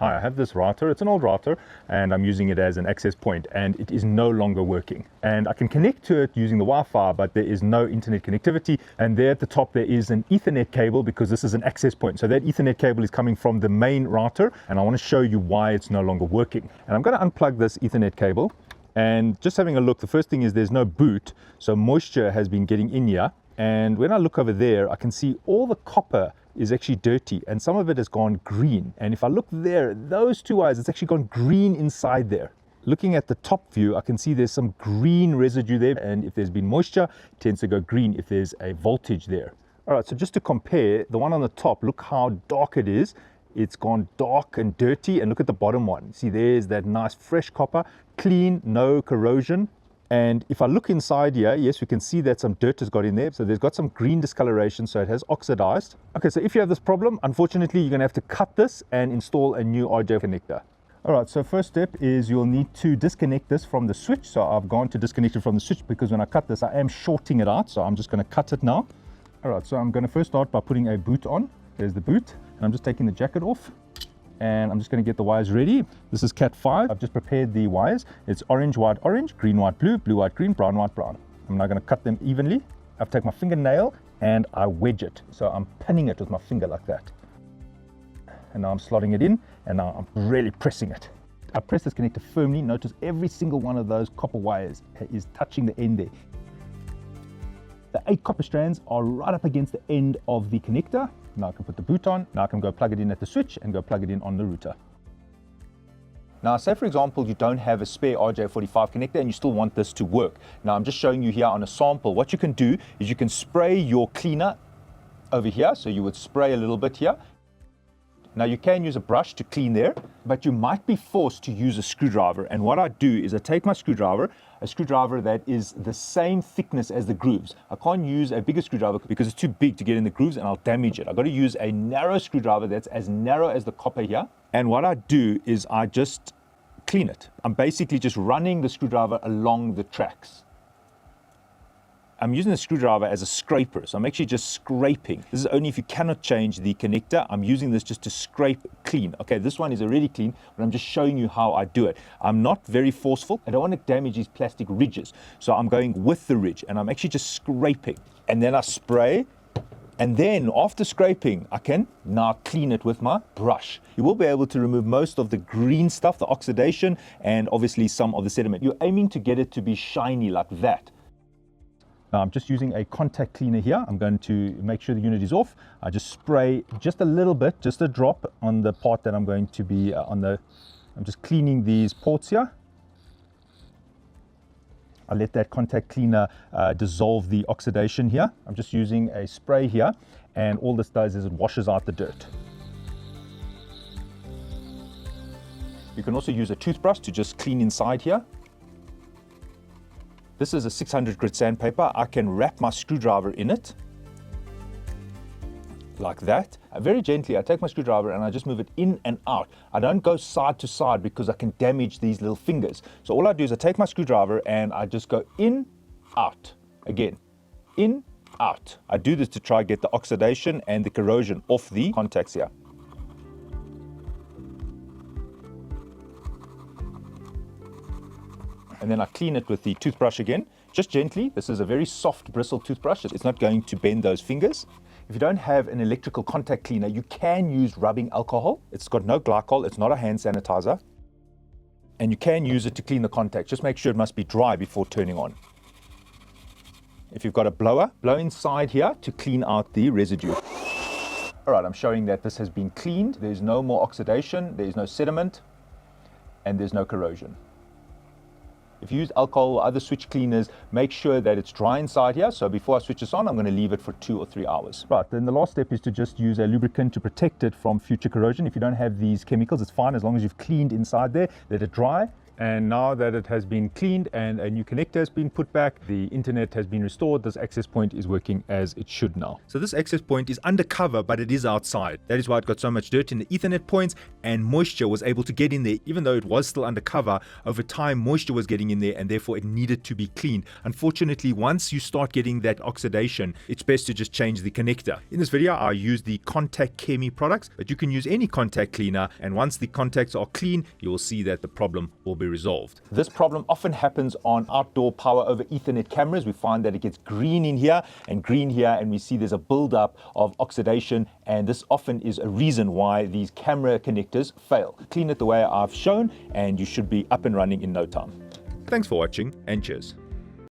Hi, I have this router, it's an old router, and I'm using it as an access point, and it is no longer working. And I can connect to it using the Wi-Fi, but there is no internet connectivity. And there at the top, there is an Ethernet cable because this is an access point. So that Ethernet cable is coming from the main router, and I want to show you why it's no longer working. And I'm going to unplug this Ethernet cable, and just having a look, the first thing is there's no boot, so moisture has been getting in here. And when I look over there, I can see all the copper is actually dirty and some of it has gone green. And if I look there, those two wires, it's actually gone green inside there. Looking at the top view, I can see there's some green residue there, and if there's been moisture, it tends to go green if there's a voltage there. All right, so just to compare, the one on the top, look how dark it is. It's gone dark and dirty, and look at the bottom one. See, there's that nice fresh copper, clean, no corrosion. And if I look inside here, yes, we can see that some dirt has got in there. So there's got some green discoloration, so it has oxidized. Okay, so if you have this problem, unfortunately, you're gonna have to cut this and install a new RJ connector. All right, so first step is you'll need to disconnect this from the switch. So I've gone to disconnect it from the switch because when I cut this, I am shorting it out. So I'm just gonna cut it now. All right, so I'm gonna first start by putting a boot on. There's the boot, and I'm just taking the jacket off. And I'm just going to get the wires ready. This is Cat 5. I've just prepared the wires. It's orange, white, orange, green, white, blue, blue, white, green, brown, white, brown. I'm now going to cut them evenly. I've taken my fingernail and I wedge it. So I'm pinning it with my finger like that. And now I'm slotting it in, and now I'm really pressing it. I press this connector firmly. Notice every single one of those copper wires is touching the end there. The 8 copper strands are right up against the end of the connector. Now I can put the boot on. Now I can go plug it in at the switch and go plug it in on the router. Now, say for example, you don't have a spare RJ45 connector and you still want this to work. Now I'm just showing you here on a sample. What you can do is you can spray your cleaner over here. So you would spray a little bit here. Now you can use a brush to clean there, but you might be forced to use a screwdriver. And what I do is I take my screwdriver, a screwdriver that is the same thickness as the grooves. I can't use a bigger screwdriver because it's too big to get in the grooves and I'll damage it. I've got to use a narrow screwdriver that's as narrow as the copper here. And what I do is I just clean it. I'm basically just running the screwdriver along the tracks. I'm using the screwdriver as a scraper, so I'm actually just scraping. This is only if you cannot change the connector. I'm using this just to scrape clean. Okay, this one is already clean, but I'm just showing you how I do it. I'm not very forceful. I don't want to damage these plastic ridges, so I'm going with the ridge, and I'm actually just scraping. And then I spray, and then after scraping, I can now clean it with my brush. You will be able to remove most of the green stuff, the oxidation, and obviously some of the sediment. You're aiming to get it to be shiny like that. Now I'm just using a contact cleaner here. I'm going to make sure the unit is off. I just spray just a little bit, just a drop on the part that I'm going to be I'm just cleaning these ports here. I let that contact cleaner dissolve the oxidation here. I'm just using a spray here, and all this does is it washes out the dirt. You can also use a toothbrush to just clean inside here. This is a 600 grit sandpaper. I can wrap my screwdriver in it, like that. Very gently, I take my screwdriver and I just move it in and out. I don't go side to side because I can damage these little fingers. So all I do is I take my screwdriver and I just go in, out, again, in, out. I do this to try and get the oxidation and the corrosion off the contacts here. And then I clean it with the toothbrush again, just gently. This is a very soft bristle toothbrush. It's not going to bend those fingers. If you don't have an electrical contact cleaner, you can use rubbing alcohol. It's got no glycol, it's not a hand sanitizer. And you can use it to clean the contact. Just make sure it must be dry before turning on. If you've got a blower, blow inside here to clean out the residue. All right, I'm showing that this has been cleaned. There's no more oxidation, there's no sediment, and there's no corrosion. If you use alcohol or other switch cleaners, make sure that it's dry inside here. So before I switch this on, I'm going to leave it for 2 or 3 hours. Right, then the last step is to just use a lubricant to protect it from future corrosion. If you don't have these chemicals, it's fine as long as you've cleaned inside there. Let it dry, And now that it has been cleaned and a new connector has been put back, the internet has been restored, this access point is working as it should now. So this access point is undercover, but it is outside. That is why it got so much dirt in the Ethernet points, and moisture was able to get in there. Even though it was still undercover, over time moisture was getting in there and therefore it needed to be cleaned. Unfortunately, once you start getting that oxidation, it's best to just change the connector. In this video, I use the Contact Chemi products, but you can use any contact cleaner, and once the contacts are clean, you will see that the problem will be resolved. This problem often happens on outdoor power over Ethernet cameras. We find that it gets green in here and green here, and we see there's a buildup of oxidation, and this often is a reason why these camera connectors fail. Clean it the way I've shown and you should be up and running in no time. Thanks for watching, and cheers.